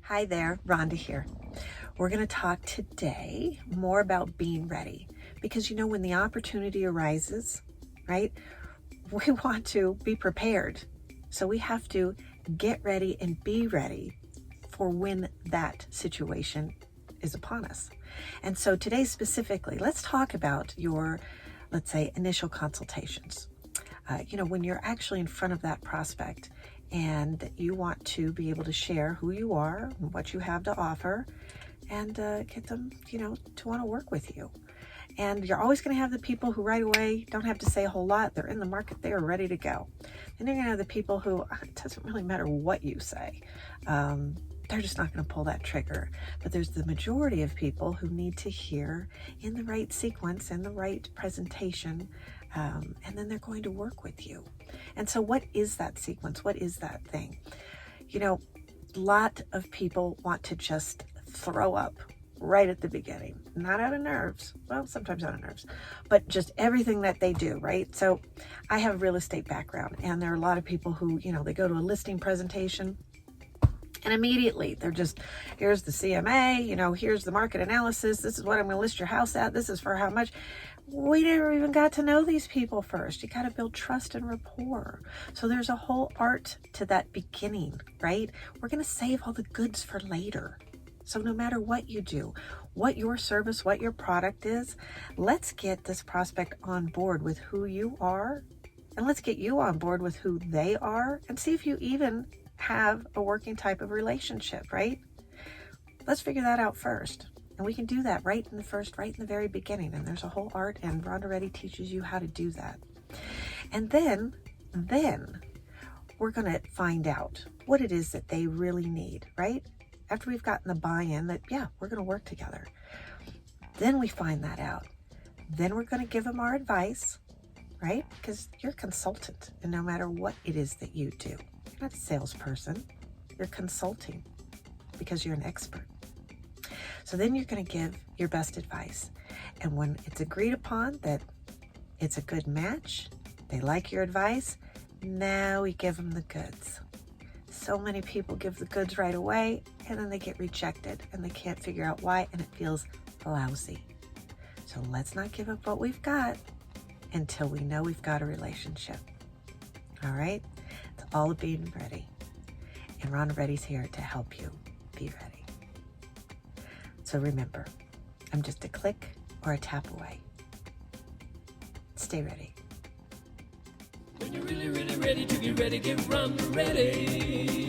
Hi there, Rhonda here. We're going to talk today more about being ready because when the opportunity arises, right, we want to be prepared. So we have to get ready and be ready for when that situation is upon us. And so today specifically, let's talk about your, let's say, initial consultations. When you're actually in front of that prospect and you want to be able to share who you are, what you have to offer, and get them, to want to work with you. And you're always going to have the people who right away don't have to say a whole lot. They're in the market. They are ready to go. And you're going to have the people who it doesn't really matter what you say. They're just not going to pull that trigger. But there's the majority of people who need to hear in the right sequence and the right presentation. And then they're going to work with you. And so what is that sequence? What is that thing? A lot of people want to just throw up right at the beginning, not out of nerves. Well, sometimes out of nerves, but just everything that they do, right? So I have a real estate background, and there are a lot of people who, they go to a listing presentation and immediately they're just, here's the CMA, here's the market analysis. This is what I'm going to list your house at. This is for how much. We never even got to know these people first. You got to build trust and rapport. So there's a whole art to that beginning, right? We're going to save all the goods for later. So no matter what you do, what your service, what your product is, let's get this prospect on board with who you are, and let's get you on board with who they are, and see if you even have a working type of relationship, right? Let's figure that out first. And we can do that right in the very beginning. And there's a whole art, and Rhonda Reddy teaches you how to do that. And then we're going to find out what it is that they really need, right? After we've gotten the buy-in that, yeah, we're going to work together. Then we find that out. Then we're going to give them our advice, right? Because you're a consultant, and no matter what it is that you do, you're not a salesperson, you're consulting because you're an expert. So then you're going to give your best advice. And when it's agreed upon that it's a good match, they like your advice, now we give them the goods. So many people give the goods right away, and then they get rejected, and they can't figure out why, and it feels lousy. So let's not give up what we've got until we know we've got a relationship. All right? It's all about being ready. And Rhonda Reddy's here to help you be ready. So remember, I'm just a click or a tap away. Stay ready. When you're really, really ready to get ready, get Rhonda Reddy.